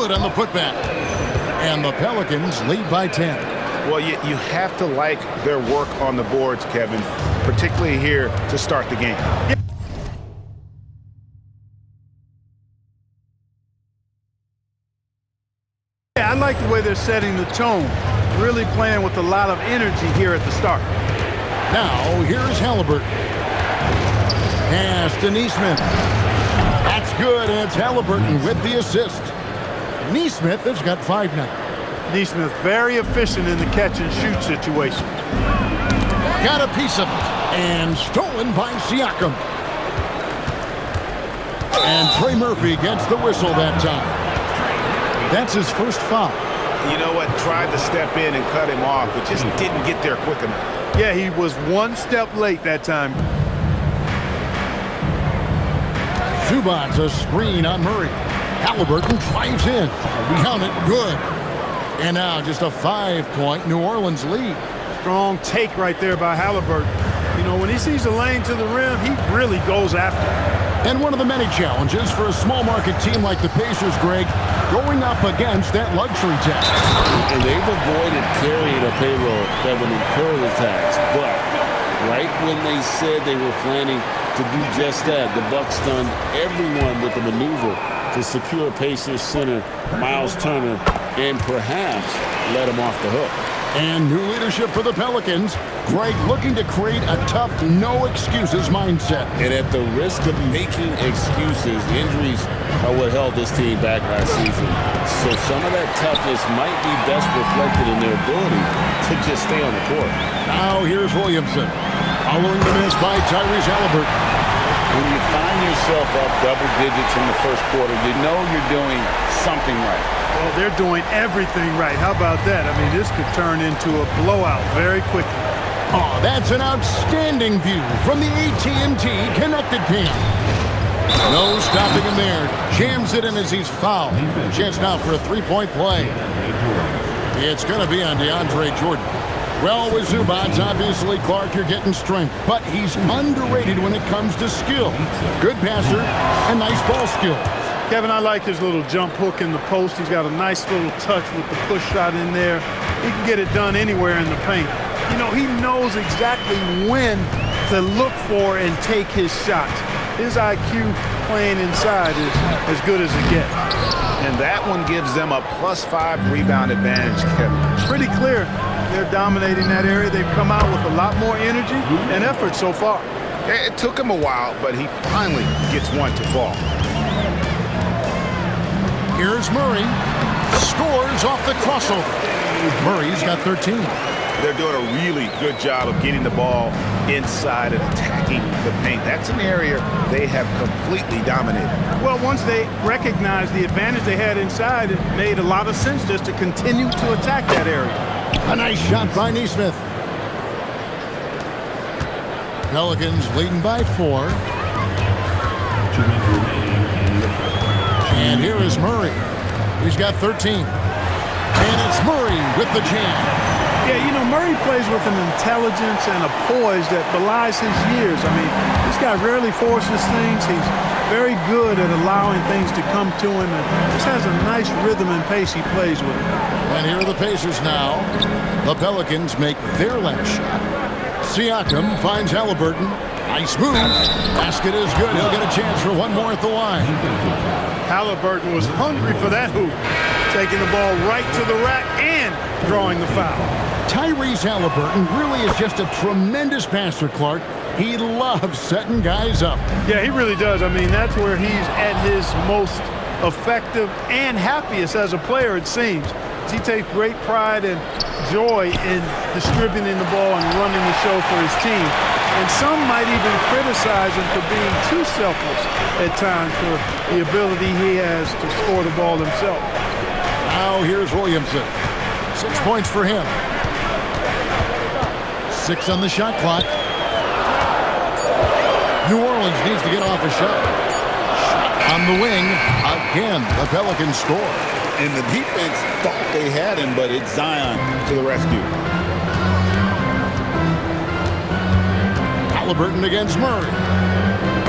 good on the putback. And the Pelicans lead by 10. Well, you have to like their work on the boards, Kevin, particularly here to start the game. Yeah, I like the way they're setting the tone, really playing with a lot of energy here at the start. Now, here's Halliburton. Pass to Nesmith. That's good, and it's Halliburton with the assist. Nesmith has got 5 now. Nesmith very efficient in the catch-and-shoot situation. Got a piece of it, and stolen by Siakam. And Trey Murphy gets the whistle that time. That's his first foul. You know what? Tried to step in and cut him off, but just didn't get there quick enough. Yeah, he was one step late that time. Zubac's a screen on Murray. Halliburton drives in. Count it, good. And now just a 5-point New Orleans lead. Strong take right there by Halliburton. You know, when he sees a lane to the rim, he really goes after it. And one of the many challenges for a small market team like the Pacers, Greg, going up against that luxury tax. And they've avoided carrying a payroll that would incur the tax. But right when they said they were planning to do just that, the Bucks stunned everyone with the maneuver to secure Pacers center Miles Turner and perhaps let him off the hook. And new leadership for the Pelicans. Greg looking to create a tough, no-excuses mindset. And at the risk of making excuses, injuries are what held this team back last season. So some of that toughness might be best reflected in their ability to just stay on the court. Now here's Williamson. Following the miss by Tyrese Halliburton. When you find yourself up double digits in the first quarter, you know you're doing something right. Well, they're doing everything right. How about that? I mean, this could turn into a blowout very quickly. Oh, that's an outstanding view from the AT&T Connected Pin. No stopping him there. Jams it in as he's fouled. Chance now for a 3-point play. It's going to be on DeAndre Jordan. Well, with Zubats, obviously, Clark, you're getting strength, but he's underrated when it comes to skill. Good passer and nice ball skills. Kevin, I like his little jump hook in the post. He's got a nice little touch with the push shot in there. He can get it done anywhere in the paint. You know, he knows exactly when to look for and take his shots. His IQ playing inside is as good as it gets. And that one gives them a +5 rebound advantage, Kevin. Pretty clear. They're dominating that area. They've come out with a lot more energy and effort so far. It took him a while, but he finally gets one to fall. Here's Murray. Scores off the crossover. Murray's got 13. They're doing a really good job of getting the ball inside and attacking the paint. That's an area they have completely dominated. Well, once they recognized the advantage they had inside, it made a lot of sense just to continue to attack that area. A nice shot by Nesmith. Pelicans leading by 4. And here is Murray. He's got 13. And it's Murray with the jam. Yeah, you know, Murray plays with an intelligence and a poise that belies his years. I mean, this guy rarely forces things. He's very good at allowing things to come to him and just has a nice rhythm and pace he plays with. And here are the Pacers now. The Pelicans make their last shot. Siakam finds Halliburton. Nice move. Basket is good. He'll get a chance for one more at the line. Halliburton was hungry for that hoop. Taking the ball right to the rack and drawing the foul. Tyrese Halliburton really is just a tremendous passer, Clark. He loves setting guys up. Yeah, he really does. I mean, that's where he's at his most effective and happiest as a player, it seems. He takes great pride and joy in distributing the ball and running the show for his team. And some might even criticize him for being too selfless at times for the ability he has to score the ball himself. Now here's Williamson. 6 points for him. 6 on the shot clock. New Orleans needs to get off a shot. Shot on the wing. Again, the Pelicans score. And the defense thought they had him, but it's Zion to the rescue. Halliburton against Murray.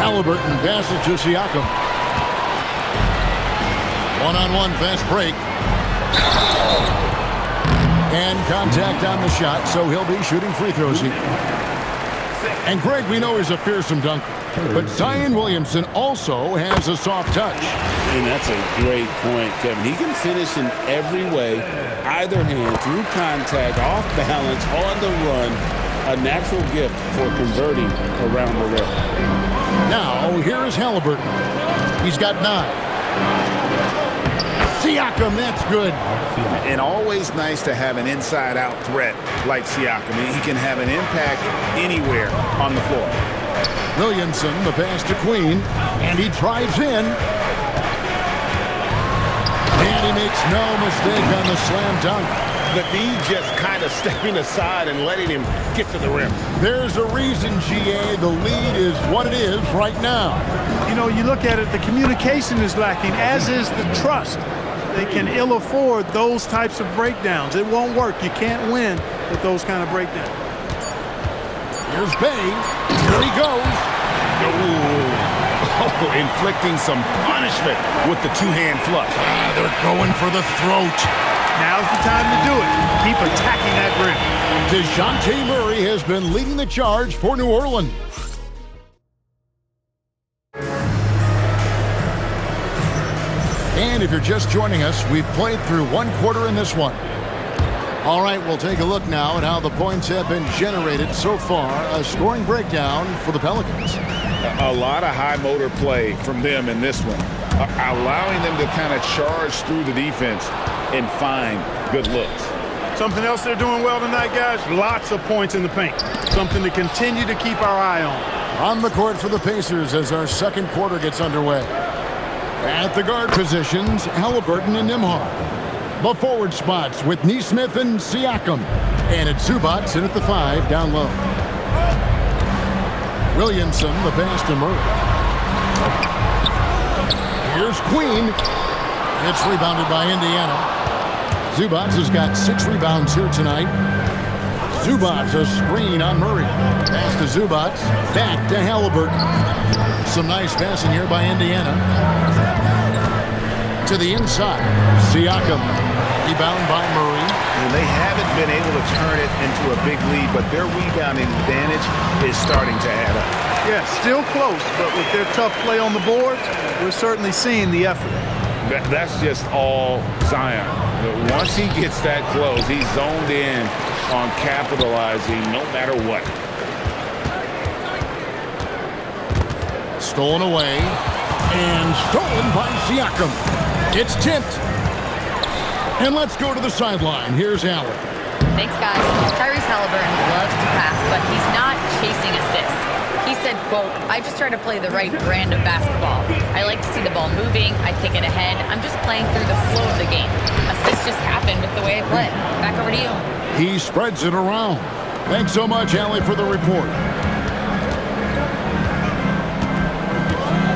Halliburton passes to Siakam. One-on-one fast break. And contact on the shot, so he'll be shooting free throws here. And Greg, we know he's a fearsome dunker, but Zion Williamson also has a soft touch. And that's a great point, Kevin. He can finish in every way, either hand, through contact, off balance, on the run. A natural gift for converting around the rim. Now, here's Halliburton. He's got 9. Siakam, that's good. And always nice to have an inside-out threat like Siakam. He can have an impact anywhere on the floor. Williamson, the pass to Queen, and he drives in. And he makes no mistake on the slam dunk. The D just kind of stepping aside and letting him get to the rim. There's a reason, GA, the lead is what it is right now. You know, you look at it, the communication is lacking, as is the trust. They can ill afford those types of breakdowns. It won't work. You can't win with those kind of breakdowns. Here's Bay. Here he goes. Oh, inflicting some punishment with the two-hand flush. They're going for the throat. Now's the time to do it. Keep attacking that rim. DeJounte Murray has been leading the charge for New Orleans. And if you're just joining us, we've played through 1 quarter in this one. All right, we'll take a look now at how the points have been generated so far. A scoring breakdown for the Pelicans. A lot of high motor play from them in this one, allowing them to kind of charge through the defense and find good looks. Something else they're doing well tonight, guys, lots of points in the paint. Something to continue to keep our eye on. On the court for the Pacers as our second quarter gets underway. At the guard positions, Halliburton and Nembhard. The forward spots with Nesmith and Siakam. And it's Zubac in at the 5 down low. Williamson, the pass to Murray. Here's Queen. It's rebounded by Indiana. Zubac has got 6 rebounds here tonight. Zubac, a screen on Murray. Pass to Zubac. Back to Halliburton. Some nice passing here by Indiana. To the inside. Siakam. Rebound by Murray. And they haven't been able to turn it into a big lead, but their rebounding advantage is starting to add up. Yeah, still close, but with their tough play on the boards, we're certainly seeing the effort. That's just all Zion. Once he gets that close, he's zoned in on capitalizing no matter what. Stolen away. And stolen by Siakam. It's tipped. And let's go to the sideline. Here's Allen. Thanks, guys. Tyrese Halliburton loves to pass, but he's not chasing assists. He said, quote, "I just try to play the right brand of basketball. I like to see the ball moving. I kick it ahead. I'm just playing through the flow of the game. Assists just happen with the way I play." Back over to you. He spreads it around. Thanks so much, Allie, for the report.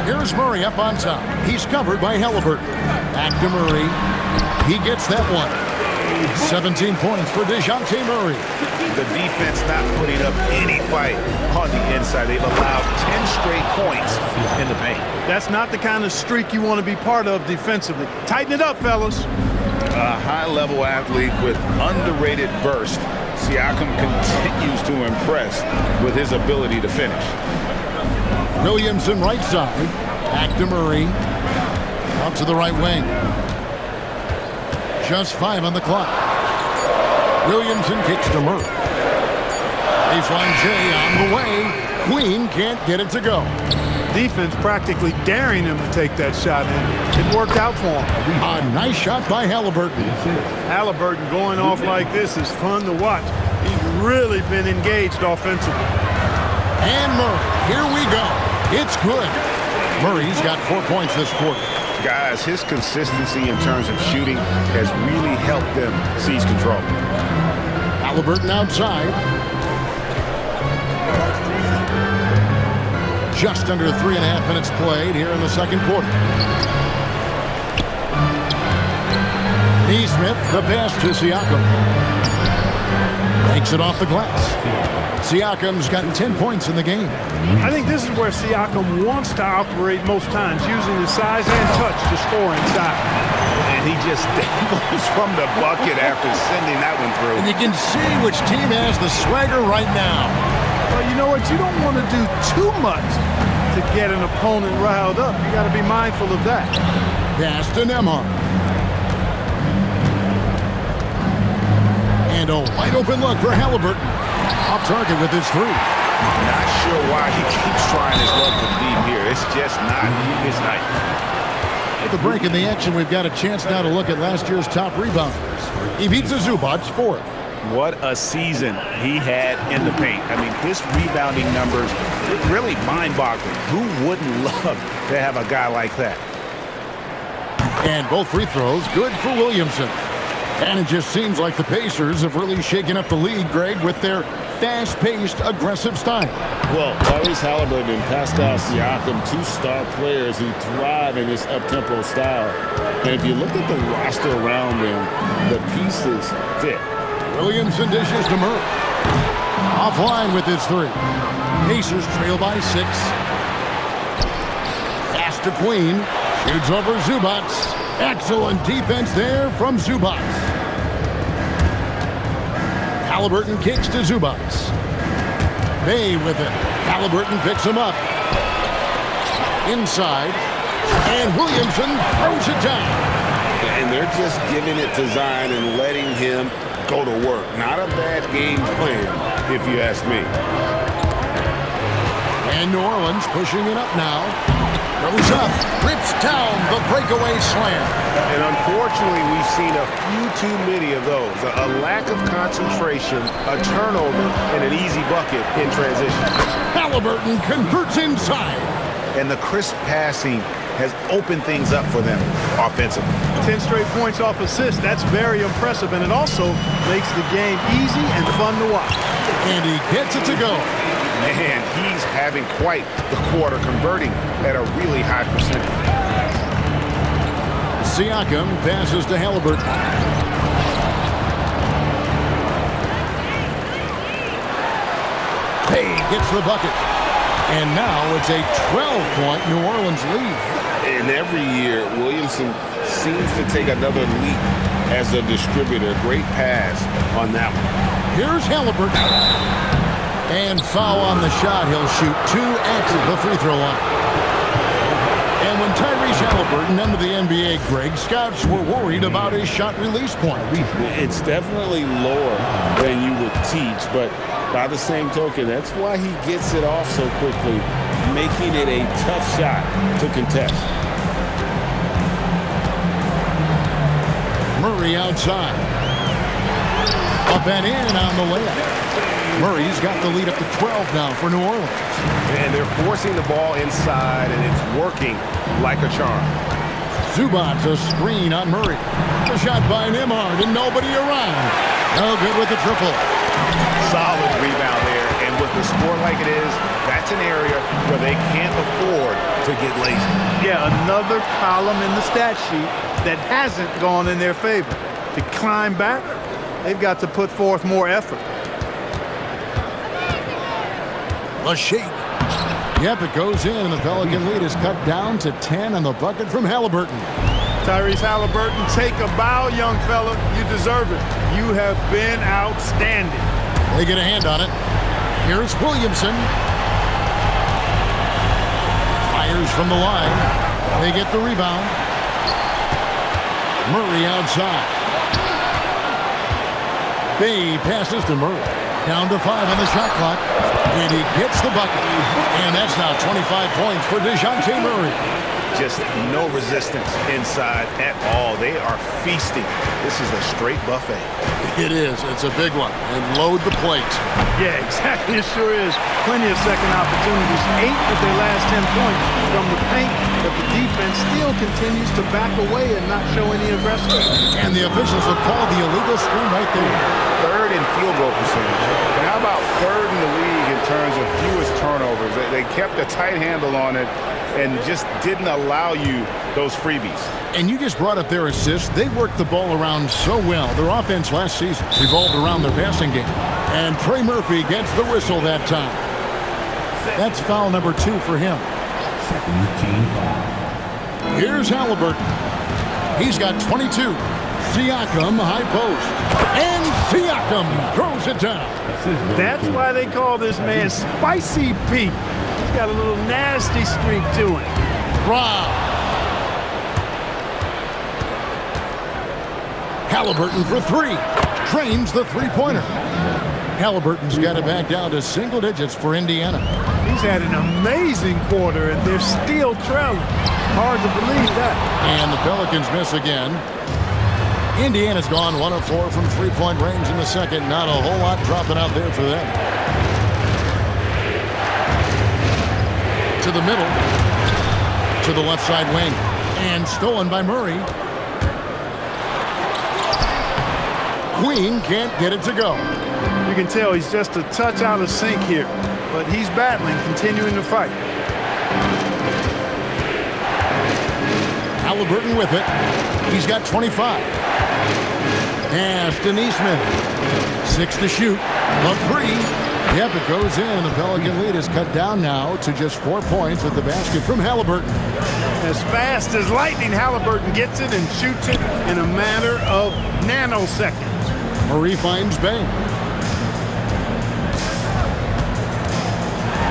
Here's Murray up on top. He's covered by Halliburton. Back to Murray. He gets that one. 17 points for DeJounte Murray. The defense not putting up any fight on the inside. They've allowed 10 straight points in the paint. That's not the kind of streak you want to be part of defensively. Tighten it up, fellas. A high-level athlete with underrated burst. Siakam continues to impress with his ability to finish. Williamson right side. Back to Murray. Out to the right wing. Just 5 on the clock. Williamson kicks to Murray. Baseline J on the way. Queen can't get it to go. Defense practically daring him to take that shot, and it worked out for him. A nice shot by Halliburton. Halliburton going off like this is fun to watch. He's really been engaged offensively. And Murray, here we go. It's good. Murray's got 4 points this quarter. Guys, his consistency in terms of shooting has really helped them seize control. Halliburton outside. Just under 3.5 minutes played here in the second quarter. Nesmith, the pass to Siakam. Takes it off the glass. Siakam's gotten 10 points in the game. I think this is where Siakam wants to operate most times, using his size and touch to score inside. And he just dangles from the bucket after sending that one through. And you can see which team has the swagger right now. Well, you know what? You don't want to do too much to get an opponent riled up. You got to be mindful of that. Pass to Nembhard. And a wide open look for Halliburton. Off target with his three. Not sure why he keeps trying his luck from deep here. It's just not his night. At the break in the action, we've got a chance now to look at last year's top rebounders. Ivica Zubac, fourth. What a season he had in the paint. I mean, his rebounding numbers, really mind-boggling. Who wouldn't love to have a guy like that? And both free throws good for Williamson. And it just seems like the Pacers have really shaken up the league, Greg, with their fast-paced, aggressive style. Well, Tyrese Halliburton and Pascal Siakam, two star players who thrive in this up-tempo style. And if you look at the roster around them, the pieces fit. Williamson dishes to Murray. Offline with his three. Pacers trail by 6. Pass to Queen. Shoots over Zubac. Excellent defense there from Zubac. Halliburton kicks to Zubac. Bay with it. Halliburton picks him up. Inside. And Williamson throws it down. And they're just giving it to Zion and letting him go to work. Not a bad game plan, if you ask me. And New Orleans pushing it up now. Goes up, rips down the breakaway slam. And unfortunately, we've seen a few too many of those. A lack of concentration, a turnover, and an easy bucket in transition. Halliburton converts inside. And the crisp passing has opened things up for them offensively. 10 straight points off assist. That's very impressive, and it also makes the game easy and fun to watch. And he gets it to go. Man, he's having quite the quarter, converting at a really high percentage. Siakam passes to Halliburton. Bay gets the bucket. And now it's a 12-point New Orleans lead. And every year, Williamson seems to take another leap as a distributor. Great pass on that one. Here's Halliburton. And foul on the shot. He'll shoot 2 at the free throw line. And when Tyrese Halliburton entered the NBA, Greg, scouts were worried about his shot release point. It's definitely lower than you would teach, but by the same token, that's why he gets it off so quickly, making it a tough shot to contest. Murray outside. Up and in on the layup. Murray's got the lead up to 12 now for New Orleans. And they're forcing the ball inside, and it's working like a charm. Zubac a screen on Murray. A shot by Nembhard and nobody around. No good with the triple. Solid rebound there, and with the score like it is, that's an area where they can't afford to get lazy. Yeah, another column in the stat sheet that hasn't gone in their favor. To climb back, they've got to put forth more effort. A shake. Yep, it goes in, and the Pelican lead is cut down to 10 on the bucket from Halliburton. Tyrese Halliburton, take a bow, young fella. You deserve it. You have been outstanding. They get a hand on it. Here's Williamson. Fires from the line. They get the rebound. Murray outside. Bay passes to Murray. Down to 5 on the shot clock. And he gets the bucket. And that's now 25 points for DeJounte Murray. Just no resistance inside at all. They are feasting. This is a straight buffet. It is. It's a big one. And load the plate. Yeah, exactly. It sure is. Plenty of second opportunities. 8 of their last 10 points from the paint, but the defense still continues to back away and not show any aggression. And the officials will call the illegal screen right there. Third in field goal percentage. And how about third in the league in terms of fewest turnovers? They kept a tight handle on it and just didn't allow you those freebies. And you just brought up their assists. They worked the ball around so well. Their offense last season revolved around their passing game. And Trey Murphy gets the whistle that time. That's foul number 2 for him. Here's Halliburton. He's got 22. Siakam, high post. And Siakam throws it down. That's why they call this man Spicy Pete. He's got a little nasty streak to him. Rob. Halliburton for 3. Drains the three-pointer. Halliburton's got it back down to single digits for Indiana. He's had an amazing quarter, and they're still trailing. Hard to believe that. And the Pelicans miss again. Indiana's gone 1 of 4 from three-point range in the second. Not a whole lot dropping out there for them. To the middle. To the left side wing. And stolen by Murray. Queen can't get it to go. You can tell he's just a touch out of sync here, but he's battling, continuing to fight. Halliburton with it. He's got 25. Pass to Neesmith. 6 to shoot. A 3. Yep, it goes in, and the Pelican lead is cut down now to just 4 points with the basket from Halliburton. As fast as lightning, Halliburton gets it and shoots it in a matter of nanoseconds. Murray finds Bang.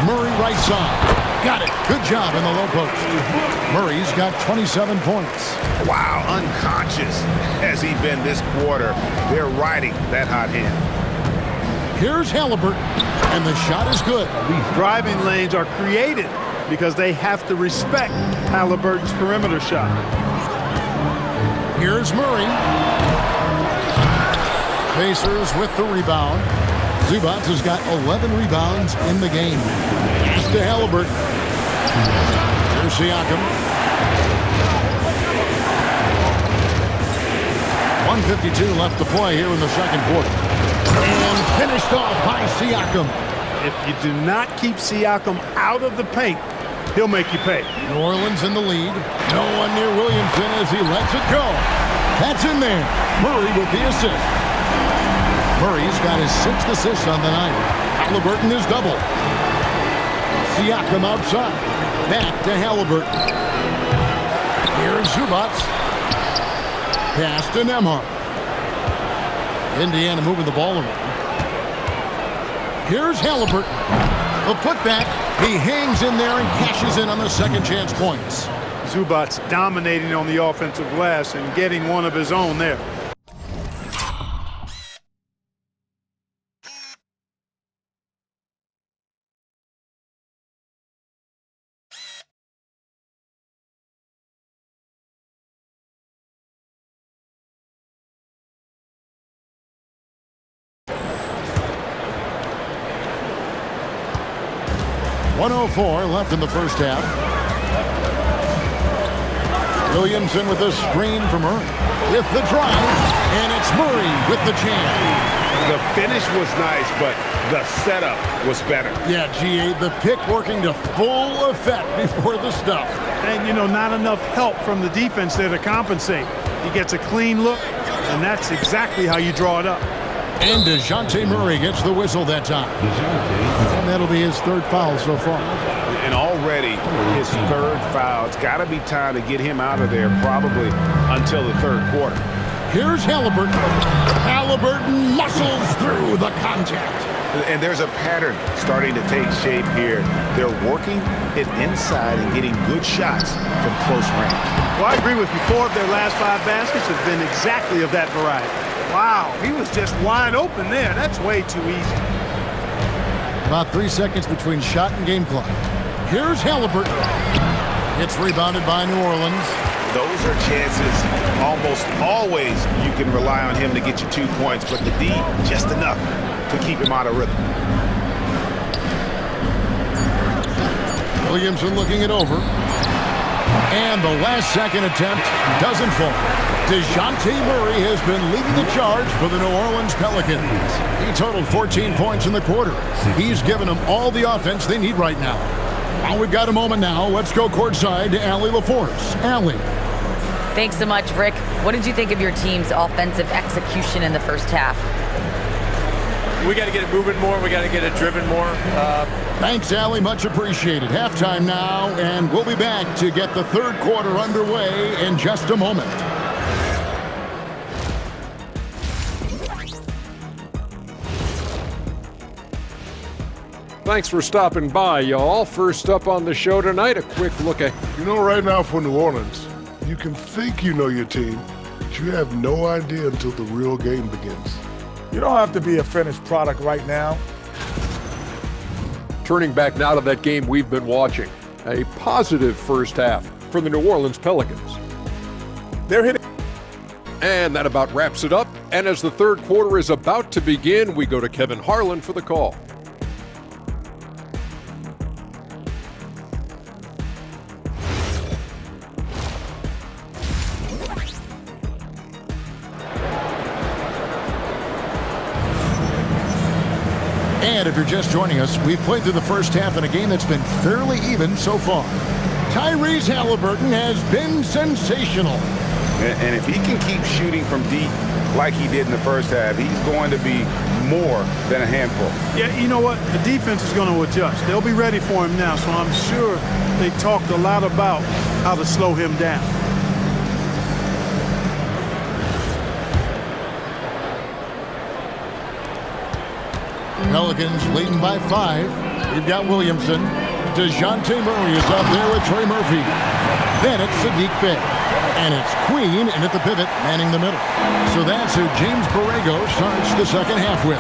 Murray right side. Got it. Good job in the low post. Murray's got 27 points. Wow, unconscious has he been this quarter. They're riding that hot hand. Here's Halliburton, and the shot is good. Driving lanes are created because they have to respect Halliburton's perimeter shot. Here's Murray. Pacers with the rebound. Zubac has got 11 rebounds in the game. Pass to Halliburton. Here's Siakam. 1:52 left to play here in the second quarter. And finished off by Siakam. If you do not keep Siakam out of the paint, he'll make you pay. New Orleans in the lead. No one near Williamson as he lets it go. That's in there. Murray with the assist. Murray's got his 6th assist on the night. Halliburton is double. Siakam outside. Back to Halliburton. Here's Zubac. Pass to Nembhard. Indiana moving the ball around. Here's Halliburton. A putback. He hangs in there and cashes in on the second chance points. Zubac dominating on the offensive glass and getting one of his own there. .104 left in the first half. Williamson with a screen for Murray. With the drive, and it's Murray with the jam. The finish was nice, but the setup was better. Yeah, G8, the pick working to full effect before the stuff. And, you know, not enough help from the defense there to compensate. He gets a clean look, and that's exactly how you draw it up. And DeJounte Murray gets the whistle that time. And that'll be his 3rd foul so far. And already his 3rd foul. It's got to be time to get him out of there probably until the 3rd quarter. Here's Halliburton. Halliburton muscles through the contact. And there's a pattern starting to take shape here. They're working it inside and getting good shots from close range. Well, I agree with you. 4 of their last 5 baskets have been exactly of that variety. Wow, he was just wide open there. That's way too easy. About 3 seconds between shot and game clock. Here's Halliburton. It's rebounded by New Orleans. Those are chances almost always you can rely on him to get you 2 points, but the D, just enough to keep him out of rhythm. Williamson looking it over. And the last second attempt doesn't fall. DeJounte Murray has been leading the charge for the New Orleans Pelicans. He totaled 14 points in the quarter. He's given them all the offense they need right now. Well, we've got a moment now. Let's go courtside to Allie LaForce. Allie. Thanks so much, Rick. What did you think of your team's offensive execution in the first half? We got to get it moving more. We got to get it driven more. Thanks, Allie. Much appreciated. Halftime now, and we'll be back to get the third quarter underway in just a moment. Thanks for stopping by, y'all. First up on the show tonight, a quick look at... You know, right now for New Orleans, you can think you know your team, but you have no idea until the real game begins. You don't have to be a finished product right now. Turning back now to that game we've been watching. A positive first half for the New Orleans Pelicans. They're hitting. And that about wraps it up. And as the third quarter is about to begin, we go to Kevin Harlan for the call. And if you're just joining us, we've played through the first half in a game that's been fairly even so far. Tyrese Halliburton has been sensational. And if he can keep shooting from deep like he did in the first half, he's going to be more than a handful. Yeah, you know what? The defense is going to adjust. They'll be ready for him now, so I'm sure they talked a lot about how to slow him down. Pelicans leading by 5. We've got Williamson. DeJounte Murray is up there with Trey Murphy. Then it's Sadiq Bey. And it's Queen in at the pivot, manning the middle. So that's who James Borrego starts the second half with.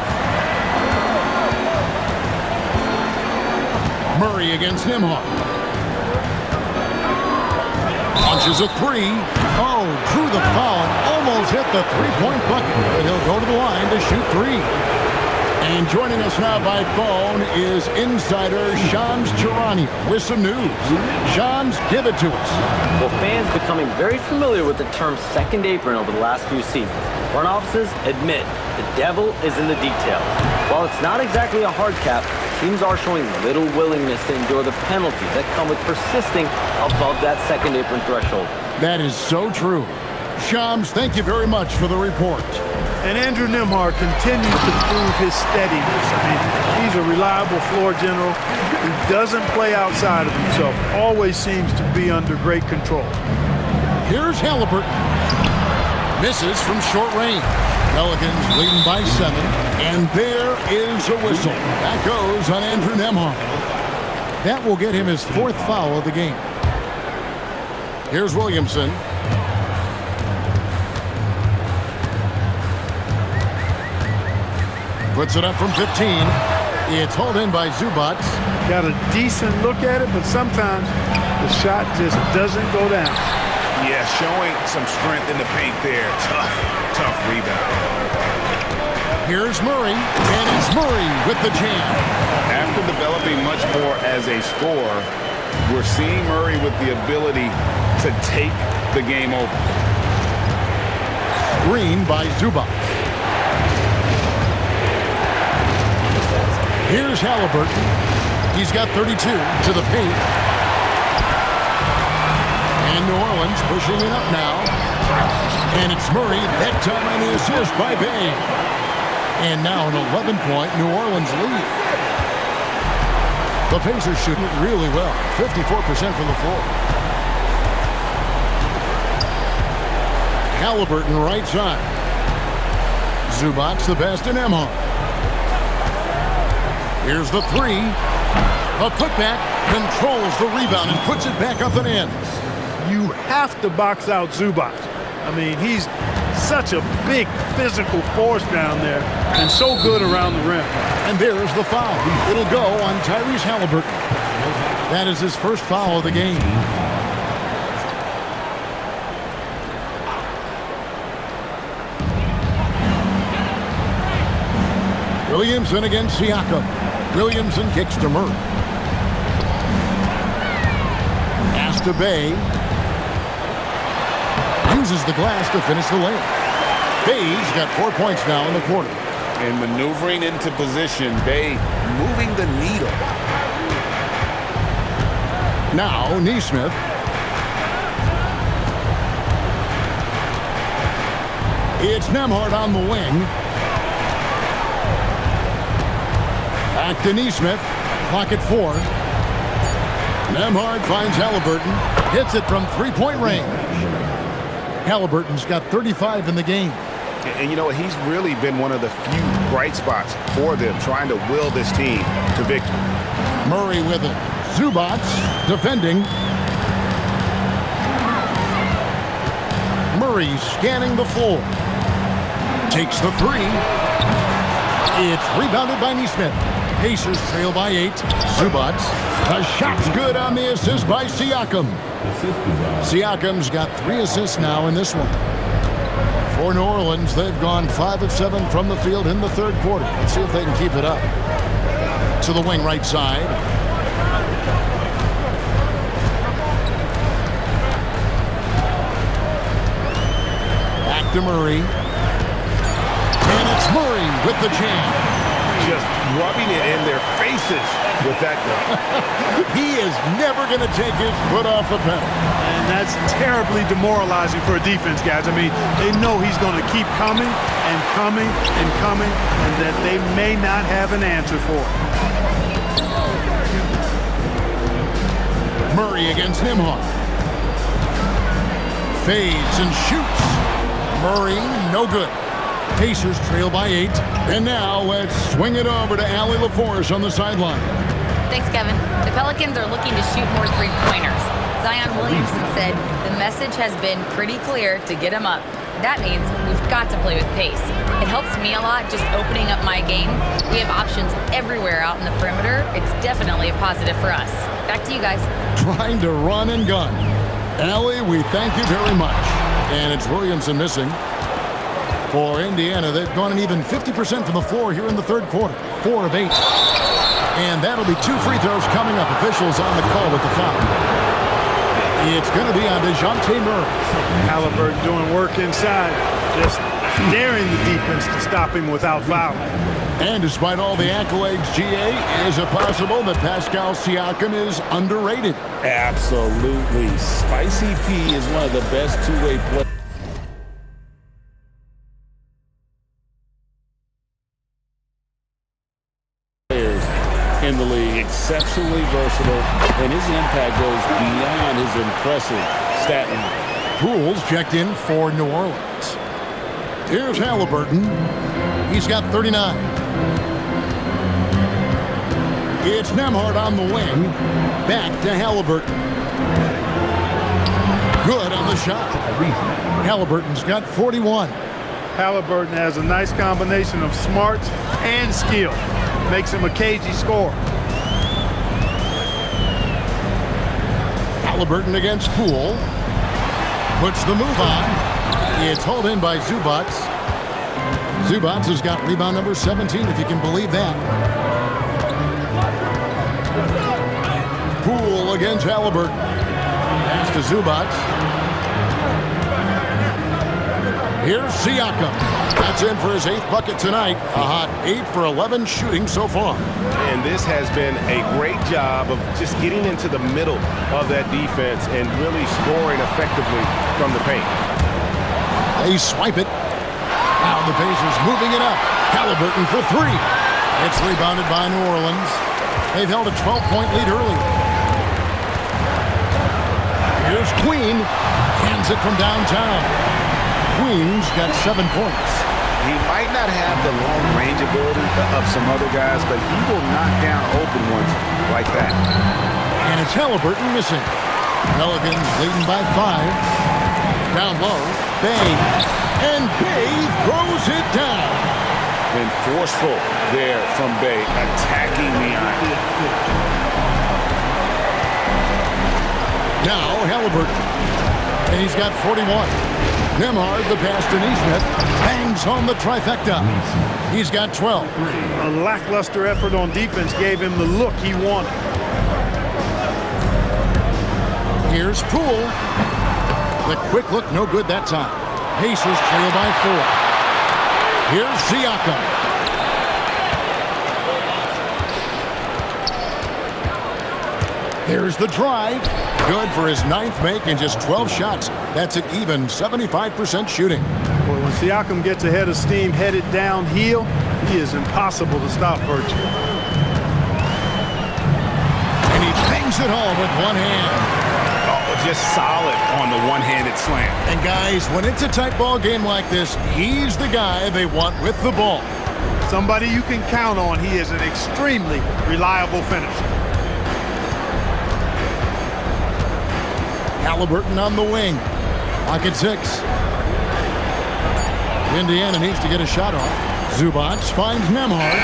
Murray against Nembhard. Launches a three. Oh, drew the foul and almost hit the three-point bucket. But he'll go to the line to shoot 3. And joining us now by phone is insider Shams Charania with some news. Shams, give it to us. Well, fans becoming very familiar with the term second apron over the last few seasons. Front offices admit the devil is in the details. While it's not exactly a hard cap, teams are showing little willingness to endure the penalties that come with persisting above that second apron threshold. That is so true. Shams, thank you very much for the report. And Andrew Nembhard continues to prove his steadiness. I mean, he's a reliable floor general who doesn't play outside of himself, always seems to be under great control. Here's Halliburton. Misses from short range. Pelicans leading by 7. And there is a whistle. That goes on Andrew Nembhard. That will get him his 4th foul of the game. Here's Williamson. Puts it up from 15. It's hauled in by Zubac. Got a decent look at it, but sometimes the shot just doesn't go down. Yeah, showing some strength in the paint there. Tough rebound. Here's Murray, and it's Murray with the jam. After developing much more as a scorer, we're seeing Murray with the ability to take the game over. Screen by Zubac. Here's Halliburton. He's got 32 to the paint. And New Orleans pushing it up now. And it's Murray. That time on the assist by Bey. And now an 11-point New Orleans lead. The Pacers shooting it really well. 54% from the floor. Halliburton right side. Zubac the best in Nembhard. Here's the 3. A putback, controls the rebound and puts it back up and in. You have to box out Zubac. I mean, he's such a big physical force down there and so good around the rim. And there's the foul. It'll go on Tyrese Halliburton. That is his first foul of the game. Williamson against Siakam. Williamson kicks to Murray. Pass to Bey. Uses the glass to finish the lane. Bey's got 4 points now in the quarter. And maneuvering into position, Bey moving the needle. Now Neesmith. It's Nembhard on the wing. Back to Neesmith. Clock at 4. Nembhard finds Halliburton. Hits it from three-point range. Halliburton's got 35 in the game. And you know what? He's really been one of the few bright spots for them, trying to will this team to victory. Murray with it. Zubac defending. Murray scanning the floor. Takes the three. It's rebounded by Neesmith. Pacers trail by 8. Zubac. The shot's good on the assist by Siakam. Siakam's got 3 assists now in this one. For New Orleans, they've gone 5 of 7 from the field in the third quarter. Let's see if they can keep it up. To the wing right side. Back to Murray. And it's Murray with the jam. Just rubbing it in their faces with that goal. He is never going to take his foot off the pedal. And that's terribly demoralizing for a defense, guys. I mean, they know he's going to keep coming and coming and coming, and that they may not have an answer for it. Murray against Nembhard. Fades and shoots. Murray, no good. Pacers trail by 8. And now let's swing it over to Allie LaForce on the sideline. Thanks, Kevin. The Pelicans are looking to shoot more three-pointers. Zion Williamson said the message has been pretty clear to get him up. That means we've got to play with pace. It helps me a lot just opening up my game. We have options everywhere out in the perimeter. It's definitely a positive for us. Back to you guys. Trying to run and gun. Allie, we thank you very much. And it's Williamson missing. For Indiana, they've gone an even 50% from the floor here in the third quarter. 4 of 8. And that'll be 2 free throws coming up. Officials on the call with the foul. It's going to be on DeJounte Murray. Halliburton doing work inside, just daring the defense to stop him without fouling. And despite all the accolades, GA, is it possible that Pascal Siakam is underrated? Absolutely. Spicy P is one of the best two-way players in the league. Exceptionally versatile, and his impact goes beyond his impressive stat line. Poole's checked in for New Orleans. Here's Halliburton. He's got 39. It's Nembhard on the wing. Back to Halliburton. Good on the shot. Halliburton's got 41. Halliburton has a nice combination of smarts and skill. Makes him a cagey scorer. Halliburton against Poole. Puts the move on. It's hauled in by Zubac. Zubac has got rebound number 17, if you can believe that. Poole against Halliburton. Pass to Zubac. Here's Siakam. That's in for his 8th bucket tonight. A hot 8 for 11 shooting so far. And this has been a great job of just getting into the middle of that defense and really scoring effectively from the paint. They swipe it. Now the Pacers moving it up. Halliburton for 3. It's rebounded by New Orleans. They've held a 12-point lead earlier. Here's Queen. Hands it from downtown. Queen's got 7 points. He might not have the long-range ability of some other guys, but he will knock down open ones like that. And it's Halliburton missing. Pelicans leading by 5. Down low, Bay. And Bay throws it down. And forceful there from Bay, attacking the iron. Now Halliburton. And he's got 41. Nembhard, the pass to Neesmith, bangs home the trifecta. He's got 12. A lackluster effort on defense gave him the look he wanted. Here's Poole. The quick look, no good that time. Pacers trail by 4. Here's Siakam. There's the drive. Good for his 9th make in just 12 shots. That's an even 75% shooting. Well, when Siakam gets ahead of steam headed downhill, he is impossible to stop virtually. And he bangs it home with one hand. Oh, just solid on the one-handed slam. And guys, when it's a tight ball game like this, he's the guy they want with the ball. Somebody you can count on. He is an extremely reliable finisher. Halliburton on the wing. Pocket 6. Indiana needs to get a shot off. Zubac finds Nembhard.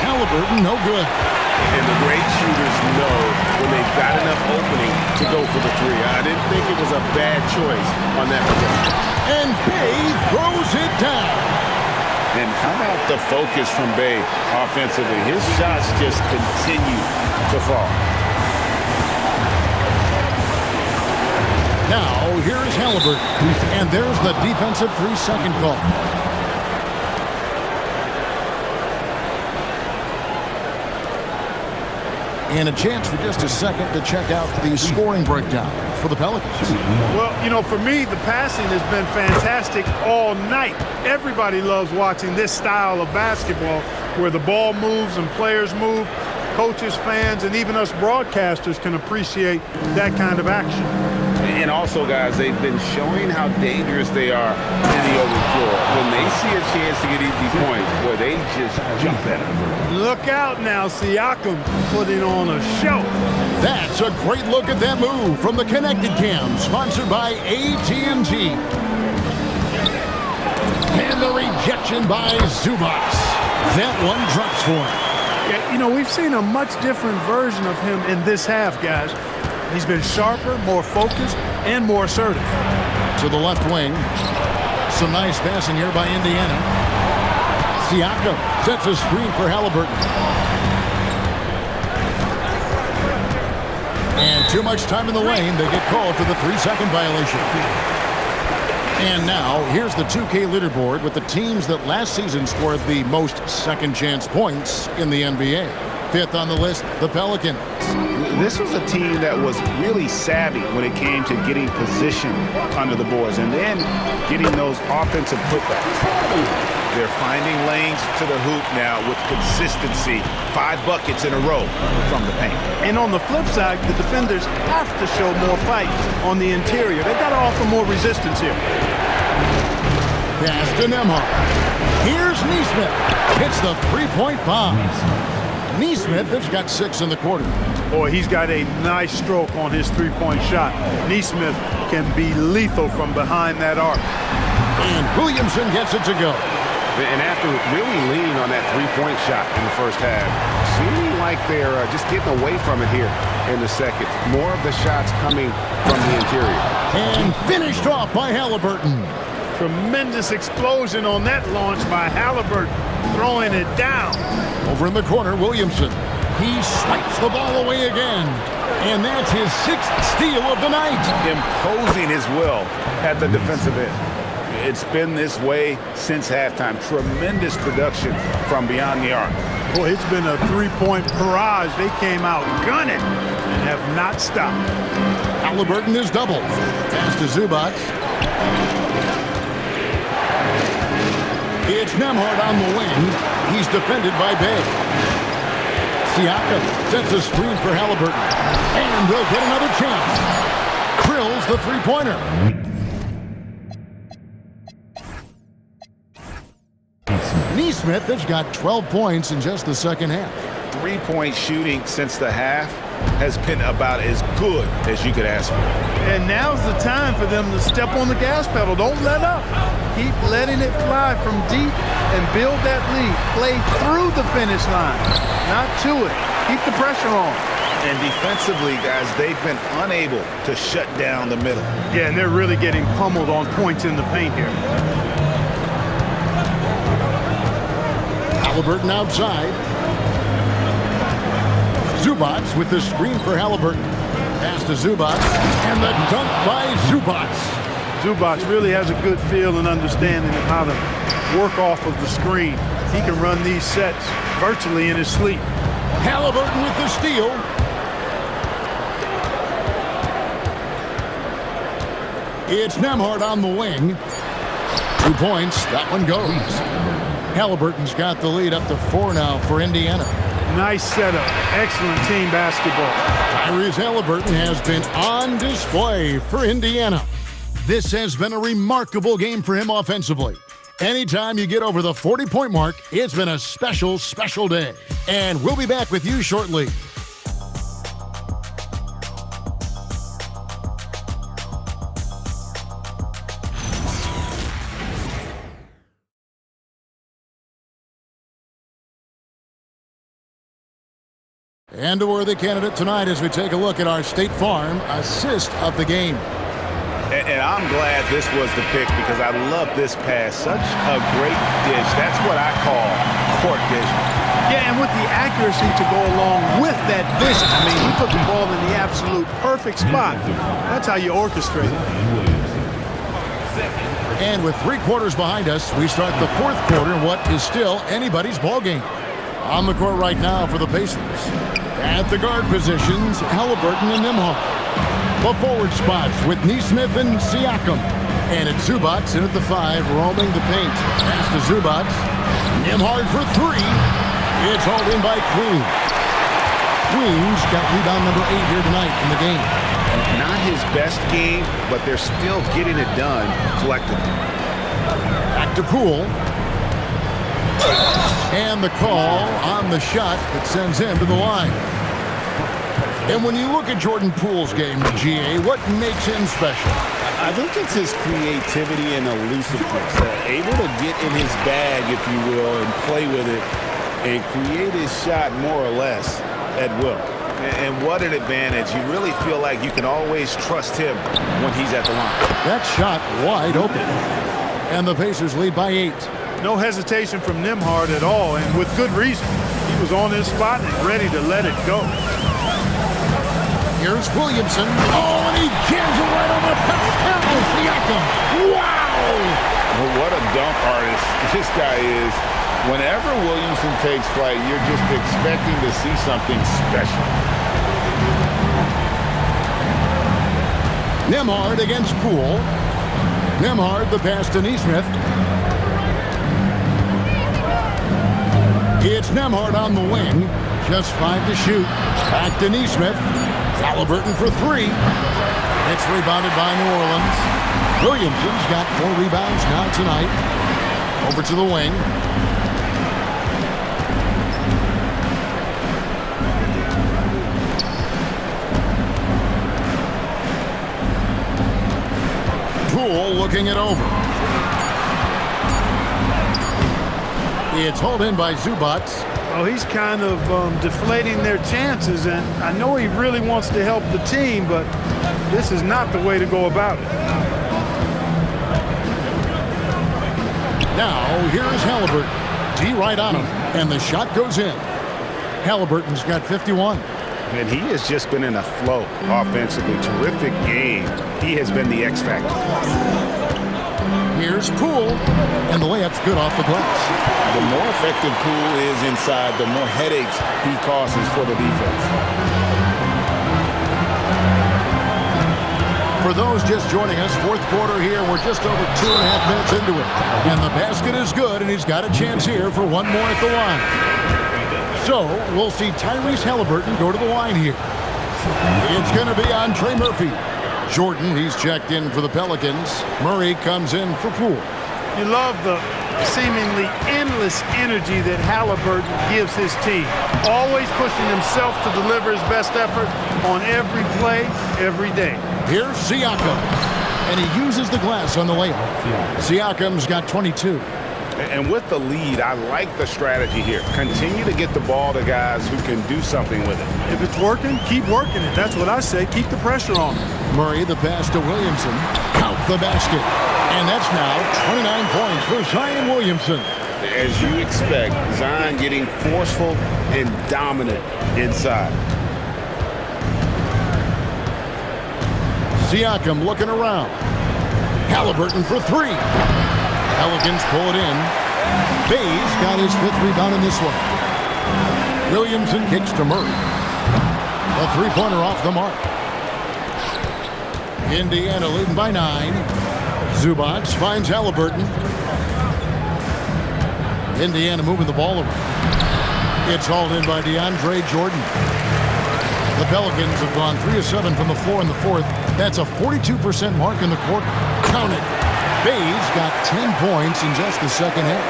Halliburton, no good. And the great shooters know when they've got enough opening to go for the three. I didn't think it was a bad choice on that possession. And Bay throws it down. And how about the focus from Bay offensively? His shots just continue to fall. Now, here is Halliburton. And there's the defensive 3-second call. And a chance for just a second to check out the scoring breakdown for the Pelicans. Well, you know, for me, the passing has been fantastic all night. Everybody loves watching this style of basketball where the ball moves and players move. Coaches, fans, and even us broadcasters can appreciate that kind of action. And also, guys, they've been showing how dangerous they are in the open floor. When they see a chance to get easy points, boy, they just jump at them. Look out now, Siakam putting on a show. That's a great look at that move from the Connected Cam, sponsored by AT&T. And the rejection by Zubac. That one drops for him. Yeah, you know, we've seen a much different version of him in this half, guys. He's been sharper, more focused, and more assertive. To the left wing. Some nice passing here by Indiana. Siakam sets a screen for Halliburton. And too much time in the lane. They get called for the 3-second violation. And now, here's the 2K leaderboard with the teams that last season scored the most second-chance points in the NBA. 5th on the list, the Pelicans. This was a team that was really savvy when it came to getting position under the boards and then getting those offensive putbacks. They're finding lanes to the hoop now with consistency. 5 buckets in a row from the paint. And on the flip side, the defenders have to show more fight on the interior. They've got to offer more resistance here. Pass to Nembhard. Here's Nesmith. Hits the 3-point bomb. Nesmith has got 6 in the quarter. Boy, he's got a nice stroke on his 3-point shot. Nesmith can be lethal from behind that arc. And Williamson gets it to go. And after really leaning on that 3-point shot in the first half, seeming like they're just getting away from it here in the second. More of the shots coming from the interior. And finished off by Halliburton. Tremendous explosion on that launch by Halliburton, throwing it down. Over in the corner, Williamson. He swipes the ball away again. And that's his 6th steal of the night. Imposing his will at the defensive end. It's been this way since halftime. Tremendous production from beyond the arc. Boy, it's been a 3-point barrage. They came out gunning and have not stopped. Halliburton is doubled. Pass to Zubac. It's Nembhard on the wing. He's defended by Bay. Siakam sets a screen for Halliburton. And they'll get another chance. Drills the 3-pointer. Nesmith has got 12 points in just the second half. 3-point shooting since the half has been about as good as you could ask for. And now's the time for them to step on the gas pedal. Don't let up. Keep letting it fly from deep and build that lead. Play through the finish line, not to it. Keep the pressure on. And defensively, guys, they've been unable to shut down the middle. Yeah, and they're really getting pummeled on points in the paint here. Halliburton outside. Zubac with the screen for Halliburton. Pass to Zubac. And the dunk by Zubac. Zubac really has a good feel and understanding of how to work off of the screen. He can run these sets virtually in his sleep. Halliburton with the steal. It's Nembhard on the wing. 2 points. That one goes. Halliburton's got the lead up to 4 now for Indiana. Nice setup. Excellent team basketball. Tyrese Halliburton has been on display for Indiana. This has been a remarkable game for him offensively. Anytime you get over the 40-point mark, it's been a special, special day. And we'll be back with you shortly. And a worthy candidate tonight as we take a look at our State Farm assist of the game. And I'm glad this was the pick because I love this pass. Such a great dish. That's what I call court vision. Yeah, and with the accuracy to go along with that vision. I mean, he put the ball in the absolute perfect spot. That's how you orchestrate it. And with 3 quarters behind us, we start the 4th quarter in what is still anybody's ball game. On the court right now for the Pacers. At the guard positions, Halliburton and Nembhard. The forward spots with Nesmith and Siakam. And it's Zubats in at the 5, roaming the paint. Pass to Zubats. Nembhard for 3. It's hauled in by Queen. Queen's got rebound number 8 here tonight in the game. Not his best game, but they're still getting it done collectively. Back to Poole. And the call on the shot that sends him to the line. And when you look at Jordan Poole's game, GA, what makes him special? I think it's his creativity and elusiveness. Able to get in his bag, if you will, and play with it and create his shot more or less at will. And what an advantage. You really feel like you can always trust him when he's at the line. That shot wide open. And the Pacers lead by 8. No hesitation from Nembhard at all, and with good reason. He was on his spot and ready to let it go. Here's Williamson. Oh, and he jams it right over Pascal Siakam. Wow! Well, what a dunk artist this guy is. Whenever Williamson takes flight, you're just expecting to see something special. Nembhard against Poole. Nembhard the pass to Nesmith. It's Nembhard on the wing. Just 5 to shoot. Back to Nesmith. Halliburton for 3. It's rebounded by New Orleans. Williamson's got 4 rebounds now tonight. Over to the wing. Poole looking it over. It's hauled in by Zubats. Well, he's kind of deflating their chances, and I know he really wants to help the team, but this is not the way to go about it. Now, here's Halliburton. D right on him, and the shot goes in. Halliburton's got 51. And he has just been in a flow offensively. Terrific game. He has been the X factor. Here's Poole, and the layup's good off the glass. The more effective Poole is inside, the more headaches he causes for the defense. For those just joining us, 4th quarter here. We're just over 2.5 minutes into it. And the basket is good, and he's got a chance here for one more at the line. So, we'll see Tyrese Halliburton go to the line here. It's going to be on Trey Murphy. Jordan, he's checked in for the Pelicans. Murray comes in for Poole. You love the seemingly endless energy that Halliburton gives his team. Always pushing himself to deliver his best effort on every play, every day. Here's Siakam, and he uses the glass on the layup. Siakam's got 22. And with the lead, I like the strategy here. Continue to get the ball to guys who can do something with it. If it's working, keep working it. That's what I say. Keep the pressure on him. Murray, the pass to Williamson. Count the basket. And that's now 29 points for Zion Williamson. As you expect, Zion getting forceful and dominant inside. Siakam looking around. Halliburton for 3. Pelicans pull it in. Bay's got his 5th rebound in this one. Williamson kicks to Murray. A 3-pointer off the mark. Indiana leading by 9. Zubac finds Halliburton. Indiana moving the ball around. It's hauled in by DeAndre Jordan. The Pelicans have gone 3 of 7 from the floor in the fourth. That's a 42% mark in the quarter. Count it. Bay's got 10 points in just the second half.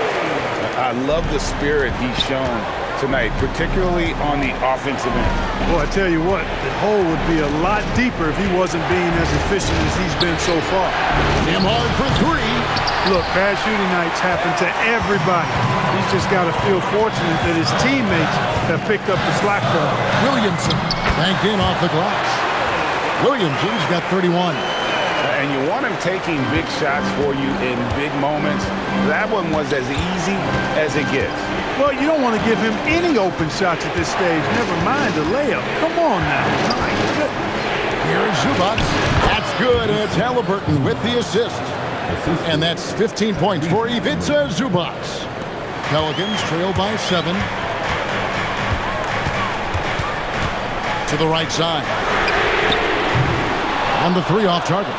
I love the spirit he's shown tonight, particularly on the offensive end. Well, I tell you what, the hole would be a lot deeper if he wasn't being as efficient as he's been so far. Nemhard for 3. Look, bad shooting nights happen to everybody. He's just got to feel fortunate that his teammates have picked up the slack for him. Williamson banked in off the glass. Williamson's got 31. And you want him taking big shots for you in big moments. That one was as easy as it gets. Well, you don't want to give him any open shots at this stage. Never mind a layup. Come on now. My goodness. Here's Zubac. That's good. It's Halliburton with the assist. And that's 15 points for Ivica Zubac. Pelicans trail by 7. To the right side. On the 3 off target.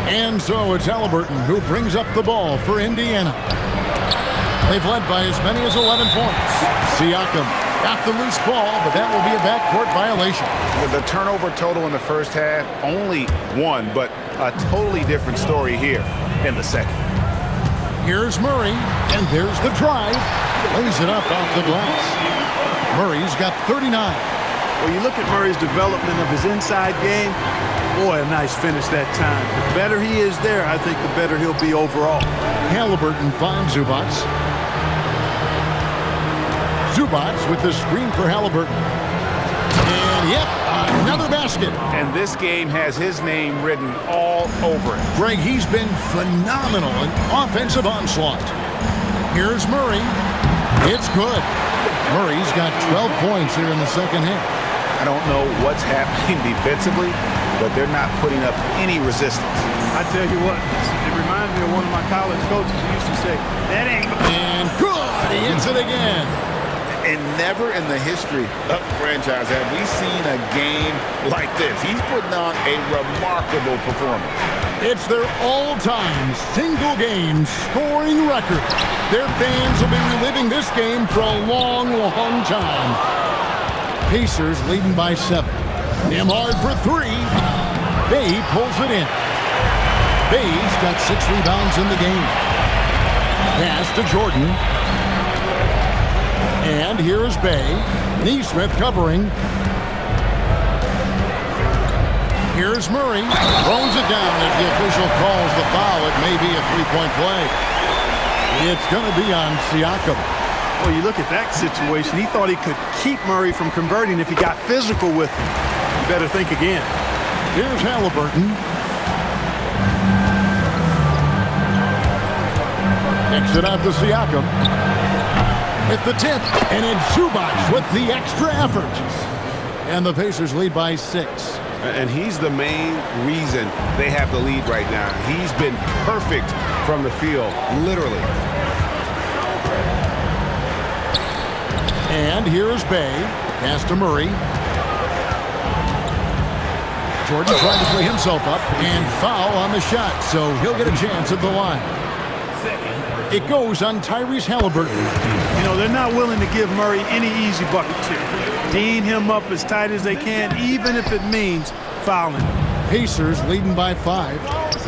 And so it's Halliburton who brings up the ball for Indiana. They've led by as many as 11 points. Siakam got the loose ball, but that will be a backcourt violation. The turnover total in the first half, only 1, but a totally different story here in the second. Here's Murray, and there's the drive. Lays it up off the glass. Murray's got 39. Well, you look at Murray's development of his inside game. Boy, a nice finish that time. The better he is there, I think the better he'll be overall. Halliburton finds Zubac. Zubac with the screen for Halliburton. And yep, another basket. And this game has his name written all over it. Greg, he's been phenomenal in offensive onslaught. Here's Murray. It's good. Murray's got 12 points here in the second half. I don't know what's happening defensively, but they're not putting up any resistance. I tell you what, it reminds me of one of my college coaches who used to say, that ain't... And good! He hits it again. And never in the history of the franchise have we seen a game like this. He's putting on a remarkable performance. It's their all-time single-game scoring record. Their fans will be reliving this game for a long, long time. Pacers leading by 7. Nemhard for 3. Bay pulls it in. Bay's got 6 rebounds in the game. Pass to Jordan. And here is Bay. Neesmith covering. Here's Murray. Throws it down as the official calls the foul. It may be a 3-point play. It's going to be on Siakam. Well, you look at that situation. He thought he could keep Murray from converting if he got physical with him. You better think again. Here's Halliburton. Kicks it out to Siakam. At the tip, and it's Zubac with the extra effort. And the Pacers lead by 6. And he's the main reason they have the lead right now. He's been perfect from the field, literally. And here is Bay. Pass to Murray. Jordan trying to free himself up. And foul on the shot, so he'll get a chance at the line. It goes on Tyrese Halliburton. You know, they're not willing to give Murray any easy buckets here. Dean him up as tight as they can, even if it means fouling. Pacers leading by 5.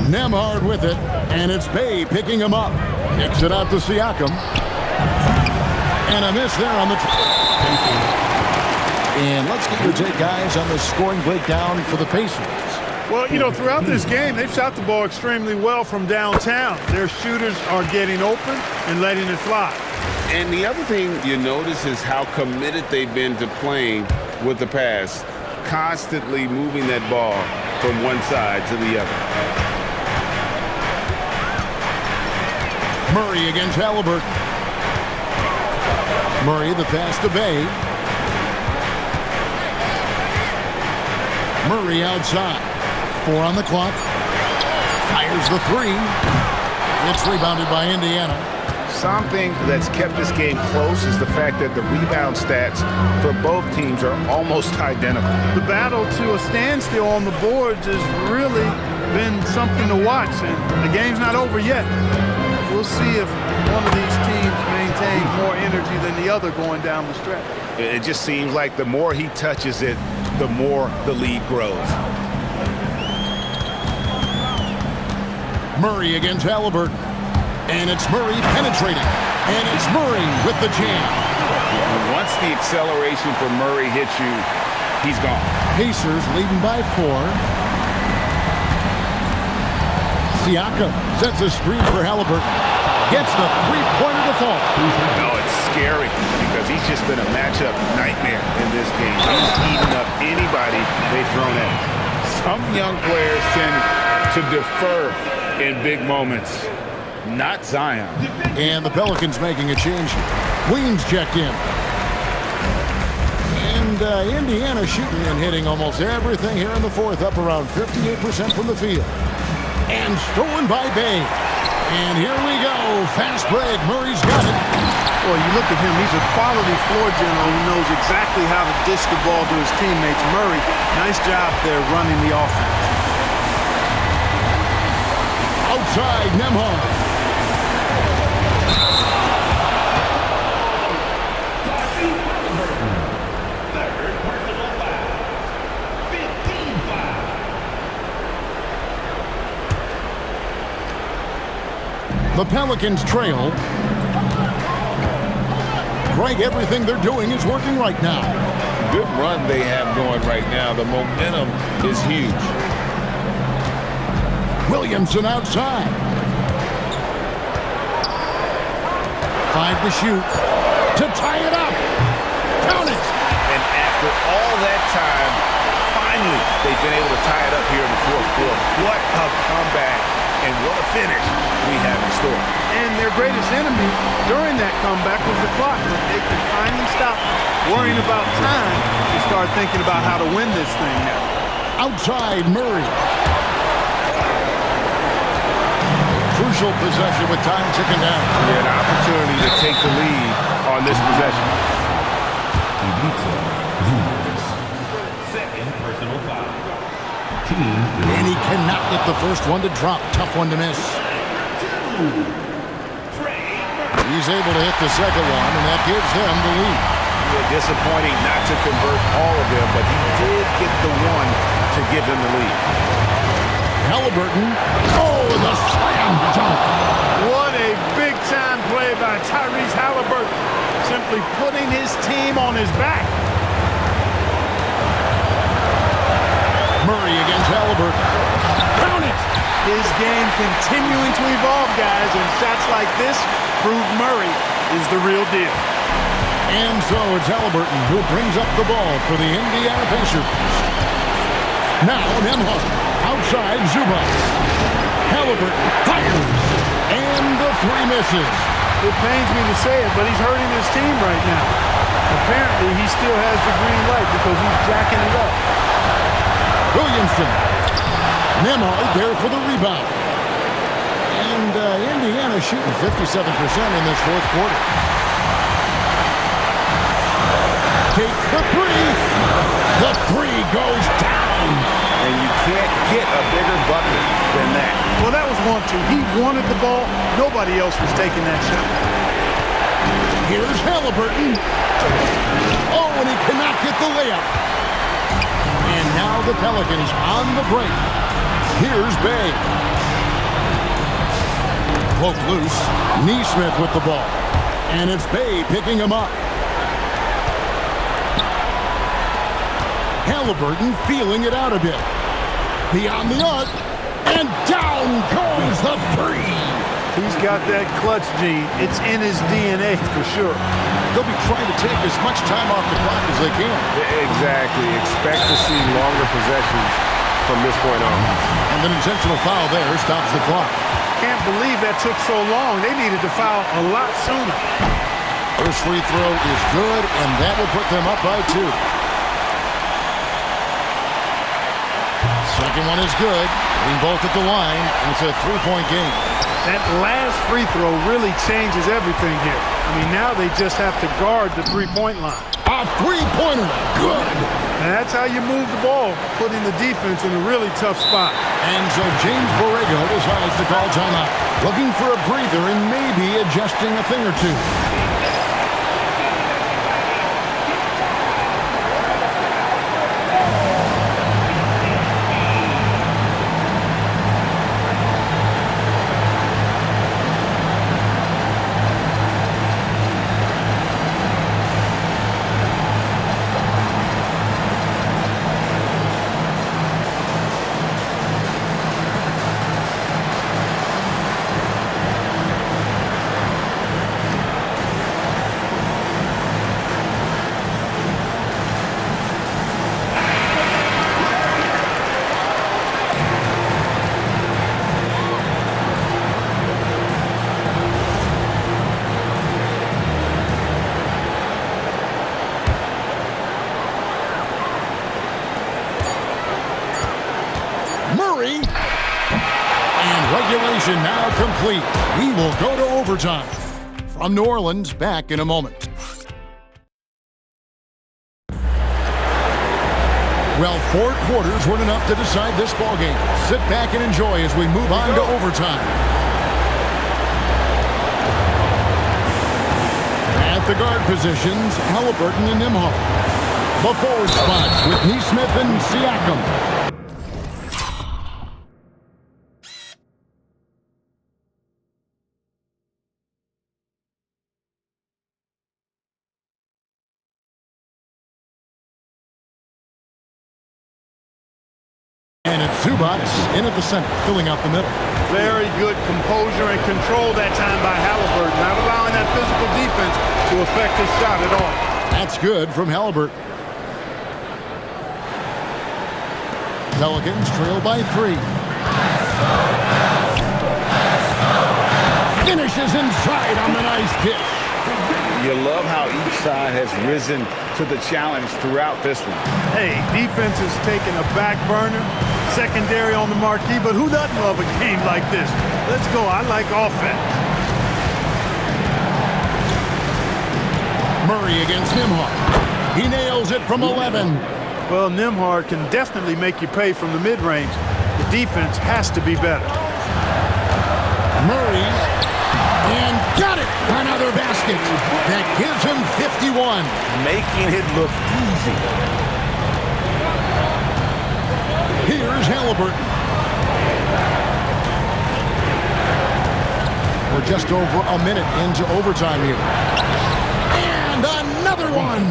Nemhard with it, and it's Bay picking him up. Kicks it out to Siakam. And a miss there on the... And let's get your take, guys, on the scoring breakdown for the Pacers. Well, you know, throughout this game, they've shot the ball extremely well from downtown. Their shooters are getting open and letting it fly. And the other thing you notice is how committed they've been to playing with the pass, constantly moving that ball from one side to the other. Murray against Halliburton. Murray, the pass to Bay. Murray outside. 4 on the clock. Fires the 3. It's rebounded by Indiana. Something that's kept this game close is the fact that the rebound stats for both teams are almost identical. The battle to a standstill on the boards has really been something to watch, and the game's not over yet. We'll see if one of these teams maintains more energy than the other going down the stretch. It just seems like the more he touches it, the more the lead grows. Murray against Halliburton. And it's Murray penetrating. And it's Murray with the jam. Once the acceleration for Murray hits you, he's gone. Pacers leading by 4. Siakam sets a screen for Halliburton. Gets the three-pointer to fall. No, it's scary because he's just been a matchup nightmare in this game. He's eating up anybody they've thrown at him. Some young players tend to defer in big moments. Not Zion. And the Pelicans making a change. Weems checked in. And Indiana shooting and hitting almost everything here in the fourth, up around 58% from the field. And stolen by Bay. And here we go. Fast break. Murray's got it. Boy, you look at him. He's a quality floor general who knows exactly how to dish the ball to his teammates. Murray, nice job there running the offense. Outside, Nembhard. The Pelicans trail. Greg, everything they're doing is working right now. Good run they have going right now. The momentum is huge. Williamson outside. 5 to shoot. To tie it up. Count it. And after all that time, finally, they've been able to tie it up here in the fourth quarter. What a comeback. And what a finish we have in store. And their greatest enemy during that comeback was the clock. But they can finally stop worrying about time and start thinking about how to win this thing now. Outside, Murray. Crucial possession with time ticking down. An opportunity to take the lead on this possession. Second personal foul. And he cannot get the first one to drop. Tough one to miss. He's able to hit the second one, and that gives them the lead. Yeah, disappointing not to convert all of them, but he did get the one to give them the lead. Halliburton. Oh, the slam dunk. What a big-time play by Tyrese Halliburton. Simply putting his team on his back. Murray against Halliburton. Count it! His game continuing to evolve, guys, and shots like this prove Murray is the real deal. And so it's Halliburton who brings up the ball for the Indiana Pacers. Now Nembhard outside Zubac. Halliburton fires, and the three misses. It pains me to say it, but he's hurting his team right now. Apparently, he still has the green light because he's jacking it up. Williamson. Nembhard there for the rebound. And Indiana shooting 57% in this fourth quarter. Takes the three. The three goes down. And you can't get a bigger bucket than that. Well, that was 1-2. He wanted the ball. Nobody else was taking that shot. Here's Halliburton. Oh, and he cannot get the layup. And now the Pelicans on the break. Here's Bay. Poke loose. Neesmith with the ball. And it's Bay picking him up. Halliburton feeling it out a bit. Beyond the arc. And down goes the three. He's got that clutch gene. It's in his DNA for sure. They'll be trying to take as much time off the clock as they can. Exactly. Expect to see longer possessions from this point on. And an intentional foul there stops the clock. Can't believe that took so long. They needed to foul a lot sooner. First free throw is good, and that will put them up by 2. Second one is good. Hitting both at the line, and it's a 3-point game. That last free throw really changes everything here. I mean, now they just have to guard the three-point line. A three-pointer. Good. And that's how you move the ball, putting the defense in a really tough spot. And so James Borrego decides to call timeout, looking for a breather and maybe adjusting a thing or two. Regulation now complete. We will go to overtime. From New Orleans, back in a moment. Well, 4 quarters weren't enough to decide this ballgame. Sit back and enjoy as we move on to overtime. At the guard positions, Halliburton and Nembhard. The forward spots with Neesmith and Siakam. And it's Zubac in at the center, filling out the middle. Very good composure and control that time by Halliburton, not allowing that physical defense to affect his shot at all. That's good from Halliburton. Pelicans trail by 3. Finishes inside on the nice dish. You love how each side has risen to the challenge throughout this one. Hey, defense is taking a back burner, secondary on the marquee, but who doesn't love a game like this? Let's go. I like offense. Murray against Nembhard. He nails it from 11. Well, Nembhard can definitely make you pay from the mid-range. The defense has to be better. Murray, and got it! Another basket. That gives him 51. Making it look easy. Here's Halliburton. We're just over a minute into overtime here. And another one!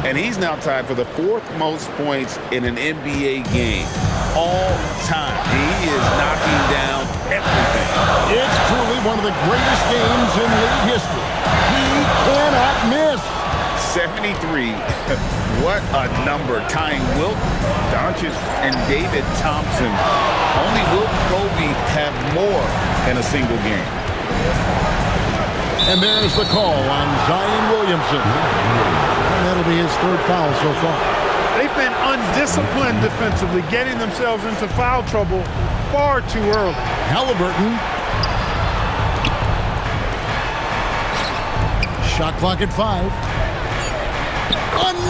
And he's now tied for the 4th most points in an NBA game all time. He is knocking down everything. It's truly one of the greatest games in league history. He cannot miss. 73. What a number. Tying Wilt, Doncic, and David Thompson. Only Wilt and Kobe have more in a single game. And there's the call on Zion Williamson. That'll be his 3rd foul so far. They've been undisciplined defensively, getting themselves into foul trouble far too early. Halliburton. Shot clock at 5.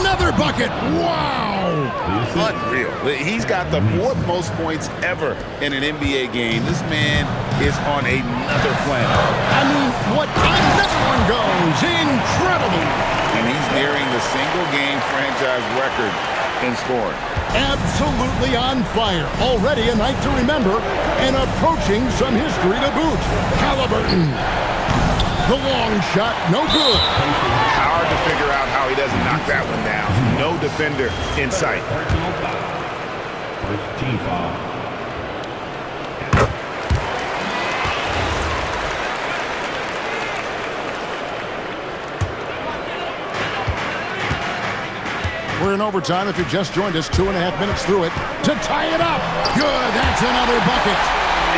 Another bucket. Wow. Unreal. He's got the 4th most points ever in an NBA game. This man is on another planet. I mean, what another one goes. Incredible. And he's nearing the single-game franchise record in scoring. Absolutely on fire. Already a night to remember and approaching some history to boot. Halliburton. The long shot, no good. Hard to figure out how he doesn't knock that one down. No defender in sight. First team foul. We're in overtime. If you just joined us, 2.5 minutes through it to tie it up. Good, that's another bucket.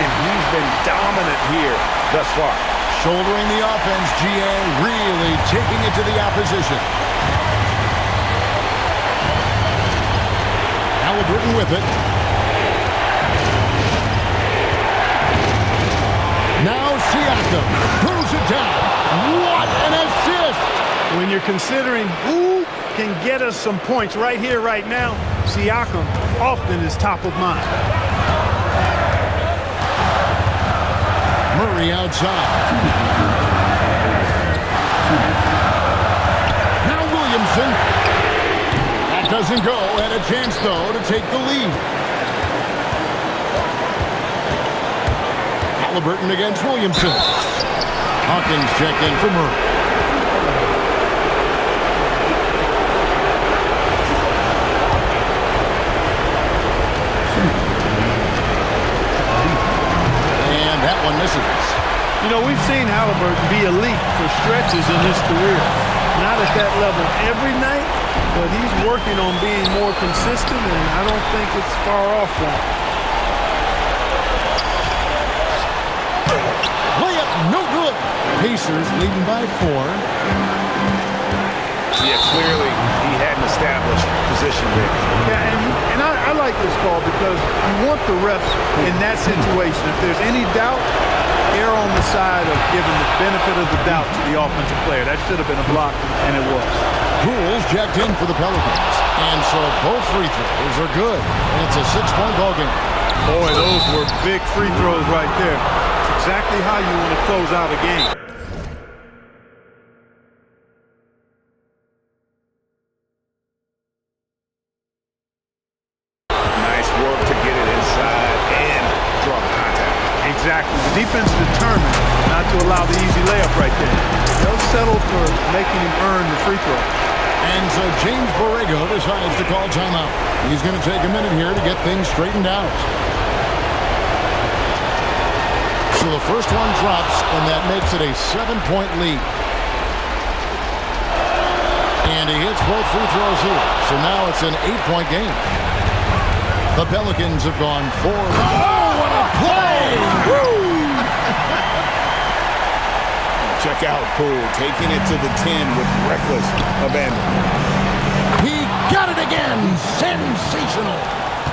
And he's been dominant here thus far. Shouldering the offense, GA really taking it to the opposition. Halliburton with it. Now Siakam throws it down. What an assist! When you're considering who can get us some points right here, right now, Siakam often is top of mind. Murray outside. Now Williamson. That doesn't go. Had a chance, though, to take the lead. Halliburton against Williamson. Hawkins check in for Murray. One misses. You know, we've seen Halliburton be elite for stretches in his career. Not at that level every night, but he's working on being more consistent, and I don't think it's far off from him. Layup, no good. Pacers leading by 4. Yeah, clearly he had an established position there. Yeah, and I like this call because you want the refs in that situation. If there's any doubt, err on the side of giving the benefit of the doubt to the offensive player. That should have been a block, and it was. Poole's checked in for the Pelicans. And so both free throws are good. And it's a 6-point ball game. Boy, those were big free throws right there. It's exactly how you want to close out a game. Exactly. The defense determined not to allow the easy layup right there. They'll settle for making him earn the free throw. And so James Borrego decides to call timeout. He's going to take a minute here to get things straightened out. So the first one drops, and that makes it a 7-point lead. And he hits both free throws here. So now it's an 8-point game. The Pelicans have gone 4. Oh, what a play! Woo! Check out Poole taking it to the 10 with reckless abandon. He got it again! Sensational!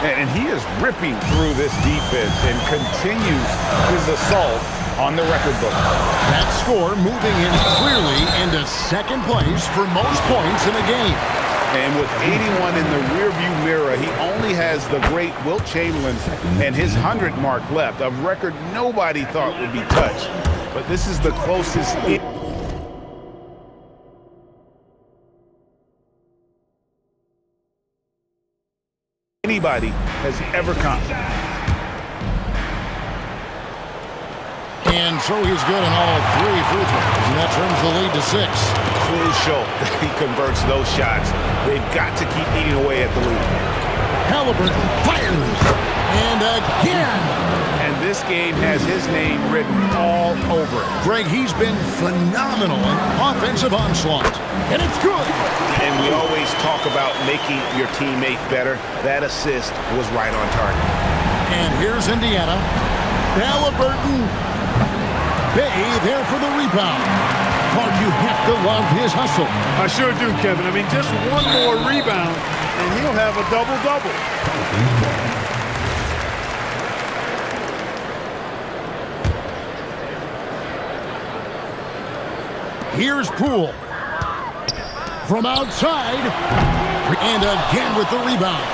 And he is ripping through this defense and continues his assault on the record book. That score moving him clearly into second place for most points in a game. And with 81 in the rearview mirror, he only has the great Wilt Chamberlain and his 100 mark left, a record nobody thought would be touched. But this is the closest anybody has ever come. And so he's good on all 3 free throws, and that turns the lead to 6. Crucial that he converts those shots. They've got to keep eating away at the lead. Halliburton fires, and again. And this game has his name written all over it. Greg, he's been phenomenal in offensive onslaught, and it's good. And we always talk about making your teammate better. That assist was right on target. And here's Indiana. Halliburton. Bay there for the rebound. Clark, you have to love his hustle. I sure do, Kevin. I mean, just one more rebound, and he'll have a double-double. Here's Poole. From outside. And again with the rebound.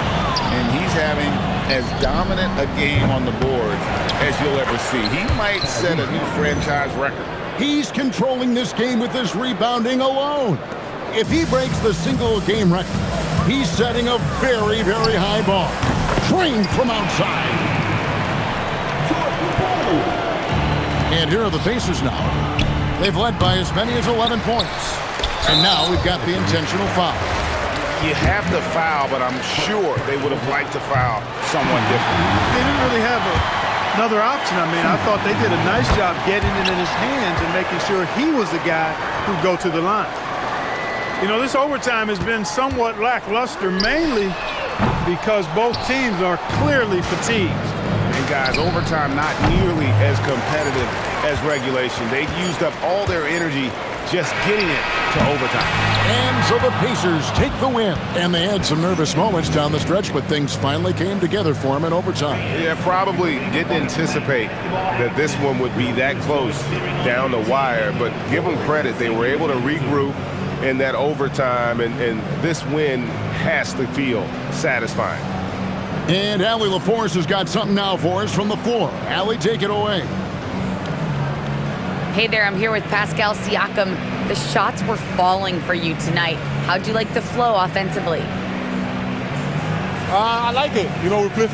And he's having as dominant a game on the board as you'll ever see. He might set a new franchise record. He's controlling this game with his rebounding alone. If he breaks the single-game record, he's setting a very, very high bar. Trained from outside. And here are the Pacers now. They've led by as many as 11 points. And now we've got the intentional foul. You have to foul, but I'm sure they would have liked to foul someone different. They didn't really have another option. I mean, I thought they did a nice job getting it in his hands and making sure he was the guy who'd go to the line. You know, this overtime has been somewhat lackluster, mainly because both teams are clearly fatigued. And guys, overtime not nearly as competitive as regulation. They used up all their energy just getting it to overtime. And so the Pacers take the win. And they had some nervous moments down the stretch, but things finally came together for them in overtime. Yeah, probably didn't anticipate that this one would be that close down the wire, but give them credit. They were able to regroup in that overtime, and this win has to feel satisfying. And Allie LaForce has got something now for us from the floor. Allie, take it away. Hey there, I'm here with Pascal Siakam. The shots were falling for you tonight. How'd you like the flow offensively? I like it. You know, we play